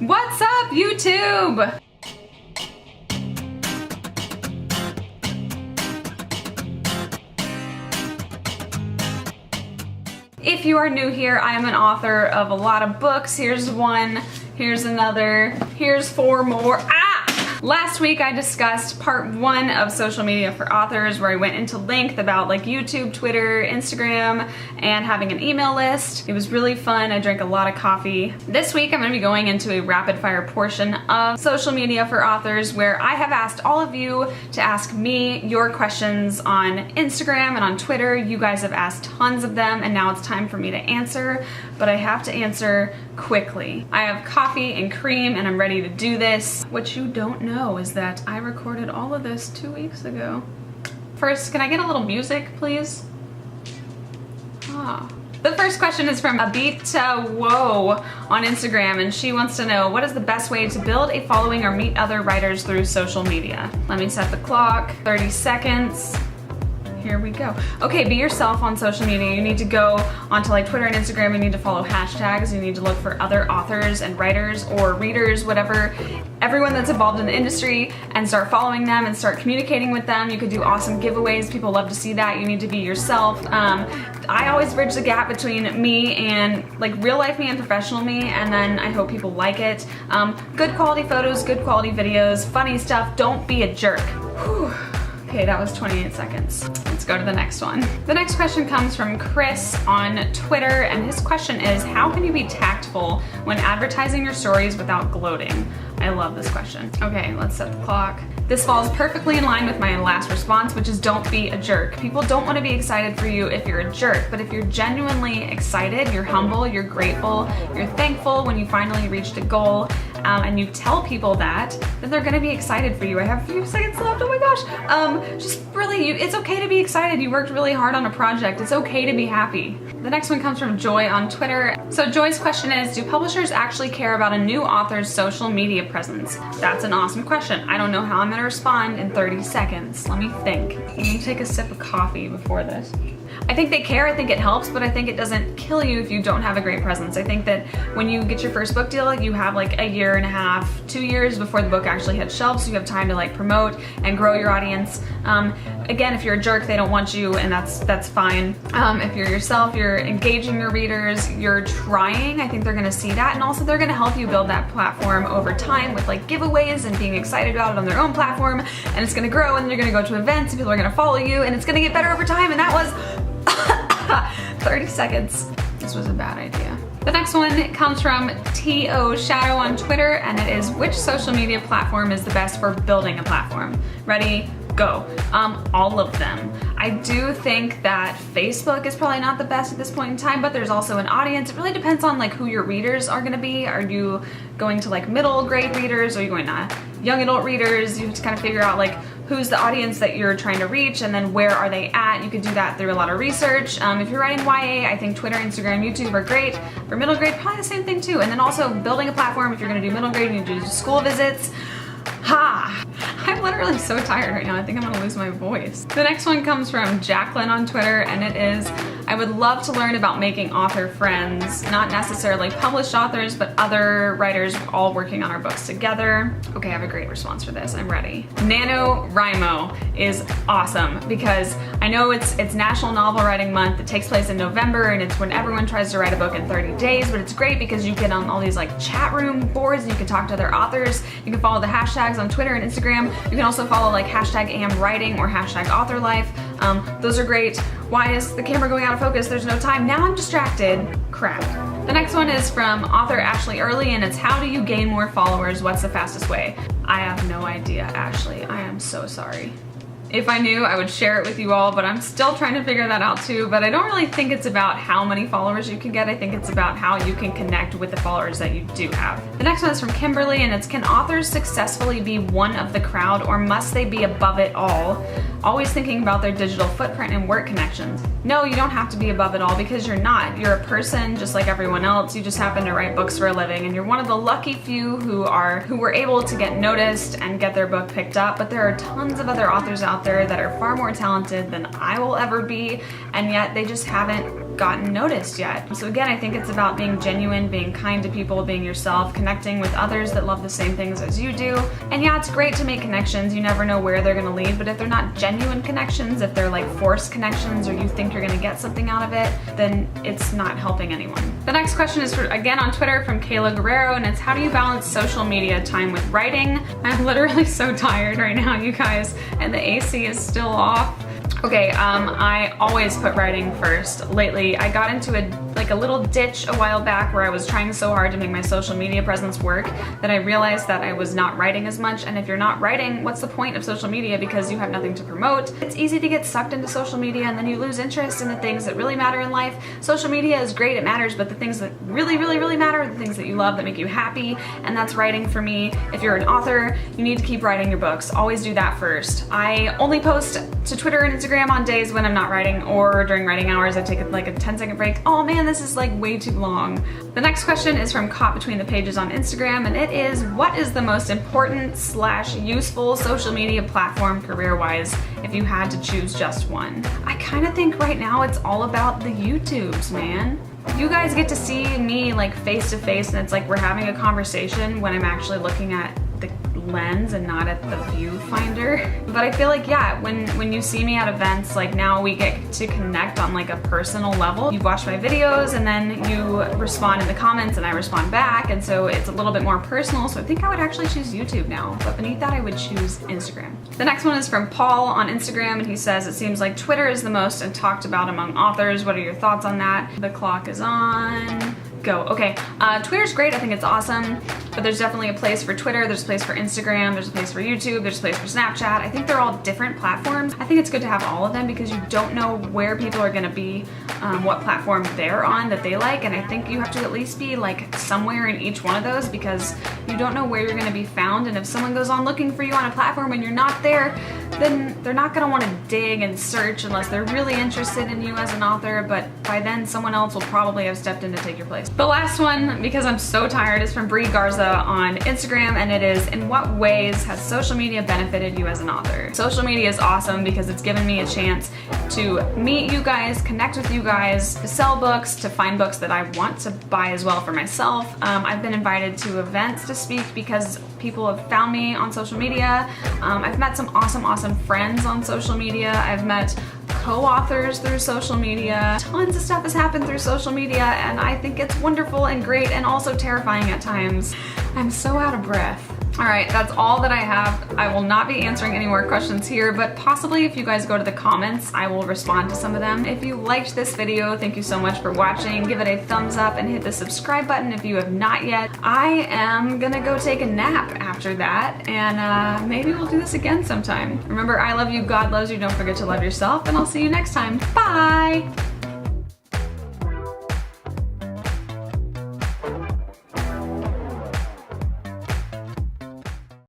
What's up, YouTube? If you are new here, I am an author of a lot of books. Here's one, here's another, here's 4 more. Last week I discussed part 1 of social media for authors, where I went into length about like YouTube, Twitter, Instagram, and having an email list. It was really fun. I drank a lot of coffee. This week I'm going to be going into a rapid fire portion of social media for authors, where I have asked all of you to ask me your questions on Instagram and on Twitter. You guys have asked tons of them, and now it's time for me to answer, but I have to answer quickly. I have coffee and cream and I'm ready to do this. What you don't know is that I recorded all of this 2 weeks ago. First, can I get a little music, please? The first question is from Abita Whoa on Instagram, and she wants to know, what is the best way to build a following or meet other writers through social media? Let me set the clock, 30 seconds. Here we go. Okay, be yourself on social media. You need to go onto like Twitter and Instagram. You need to follow hashtags. You need to look for other authors and writers or readers, whatever, everyone that's involved in the industry, and start following them and start communicating with them. You could do awesome giveaways. People love to see that. You need to be yourself. I always bridge the gap between me and like real life me and professional me, and then I hope people like it. Good quality photos, good quality videos, funny stuff. Don't be a jerk. Whew. Okay, that was 28 seconds. Let's go to the next one. The next question comes from Chris on Twitter, and his question is, how can you be tactful when advertising your stories without gloating? I love this question. Okay, let's set the clock. This falls perfectly in line with my last response, which is don't be a jerk. People don't want to be excited for you if you're a jerk, but if you're genuinely excited, you're humble, you're grateful, you're thankful when you finally reached a goal, and you tell people that, then they're gonna be excited for you. I have a few seconds left, oh my gosh. Just really, it's okay to be excited. You worked really hard on a project. It's okay to be happy. The next one comes from Joy on Twitter. So Joy's question is, do publishers actually care about a new author's social media presence? That's an awesome question. I don't know how I'm gonna respond in 30 seconds. Let me think. Let me take a sip of coffee before this. I think they care, I think it helps, but I think it doesn't kill you if you don't have a great presence. I think that when you get your first book deal, you have like a year and a half, 2 years before the book actually hits shelves, so you have time to like promote and grow your audience. Again, if you're a jerk, they don't want you, and that's fine. If you're yourself, you're engaging your readers, you're trying, I think they're gonna see that, and also they're gonna help you build that platform over time with like giveaways and being excited about it on their own platform, and it's gonna grow, and you're gonna go to events, and people are gonna follow you, and it's gonna get better over time, and that was 30 seconds. This was a bad idea. The next one comes from T.O. Shadow on Twitter, and it is, which social media platform is the best for building a platform? Ready, go. All of them. I do think that Facebook is probably not the best at this point in time, but there's also an audience. It really depends on like who your readers are gonna be. Are you going to like middle grade readers? Are you going to young adult readers? You have to kind of figure out like who's the audience that you're trying to reach, and then where are they at. You could do that through a lot of research. If you're writing YA, I think Twitter, Instagram, YouTube are great. For middle grade, probably the same thing too. And then also building a platform, if you're gonna do middle grade, you do school visits. I'm literally so tired right now. I think I'm gonna lose my voice. The next one comes from Jacqueline on Twitter, and it is, I would love to learn about making author friends, not necessarily published authors, but other writers all working on our books together. Okay, I have a great response for this. I'm ready. Nanowrimo is awesome because I know it's National Novel Writing Month. It takes place in November, and it's when everyone tries to write a book in 30 days, but it's great because you get on all these like chat room boards, and you can talk to other authors. You can follow the hashtags on Twitter and Instagram. You can also follow like hashtag #AmWriting or hashtag #AuthorLife. Those are great. Why is the camera going out of focus? There's no time. Now I'm distracted. Crap. The next one is from author Ashley Early, and it's, how do you gain more followers? What's the fastest way? I have no idea, Ashley. I am so sorry. If I knew, I would share it with you all, but I'm still trying to figure that out too. But I don't really think it's about how many followers you can get. I think it's about how you can connect with the followers that you do have. The next one is from Kimberly, and it's, can authors successfully be one of the crowd, or must they be above it all? Always thinking about their digital footprint and work connections. No, you don't have to be above it all, because you're not. You're a person just like everyone else. You just happen to write books for a living, and you're one of the lucky few who were able to get noticed and get their book picked up. But there are tons of other authors out there that are far more talented than I will ever be, and yet they just haven't gotten noticed yet. So again, I think it's about being genuine, being kind to people, being yourself, connecting with others that love the same things as you do. And yeah, it's great to make connections. You never know where they're gonna lead, but if they're not genuine connections, if they're like forced connections, or you think you're gonna get something out of it, then it's not helping anyone. The next question is again on Twitter from Kayla Guerrero, and it's how do you balance social media time with writing? I'm literally so tired right now, you guys, and the AC is still off. Okay, I always put writing first. Lately, I got into a little ditch a while back where I was trying so hard to make my social media presence work that I realized that I was not writing as much. And if you're not writing, what's the point of social media because you have nothing to promote? It's easy to get sucked into social media and then you lose interest in the things that really matter in life. Social media is great, it matters, but the things that really, really, really matter are the things that you love, that make you happy, and that's writing for me. If you're an author, you need to keep writing your books. Always do that first. I only post to Twitter and Instagram on days when I'm not writing, or during writing hours I take like a 10-second break. Oh man, this is like way too long. The next question is from Caught Between the Pages on Instagram, and it is, what is the most important / useful social media platform career-wise if you had to choose just one? I kind of think right now it's all about the YouTubes, man. You guys get to see me like face to face, and it's like we're having a conversation when I'm actually looking at the lens and not at the viewfinder. But I feel like, yeah, when you see me at events, like now we get to connect on like a personal level. You watch my videos and then you respond in the comments and I respond back, and so it's a little bit more personal. So I think I would actually choose YouTube now, but beneath that I would choose Instagram. The next one is from Paul on Instagram, and he says, it seems like Twitter is the most talked about among authors. What are your thoughts on that? The clock is on. Go. Okay, Twitter's great, I think it's awesome, but there's definitely a place for Twitter, there's a place for Instagram, there's a place for YouTube, there's a place for Snapchat. I think they're all different platforms. I think it's good to have all of them because you don't know where people are gonna be, what platform they're on that they like, and I think you have to at least be like somewhere in each one of those because you don't know where you're gonna be found, and if someone goes on looking for you on a platform and you're not there, then they're not gonna wanna dig and search unless they're really interested in you as an author, but by then someone else will probably have stepped in to take your place. The last one, because I'm so tired, is from Brie Garza on Instagram, and it is, in what ways has social media benefited you as an author? Social media is awesome because it's given me a chance to meet you guys, connect with you guys, to sell books, to find books that I want to buy as well for myself. I've been invited to events to speak because people have found me on social media. I've met some awesome friends on social media. I've met co-authors through social media. Tons of stuff has happened through social media, and I think it's wonderful and great and also terrifying at times. I'm so out of breath. All right, that's all that I have. I will not be answering any more questions here, but possibly if you guys go to the comments, I will respond to some of them. If you liked this video, thank you so much for watching. Give it a thumbs up and hit the subscribe button if you have not yet. I am gonna go take a nap after that, and maybe we'll do this again sometime. Remember, I love you, God loves you. Don't forget to love yourself, and I'll see you next time. Bye!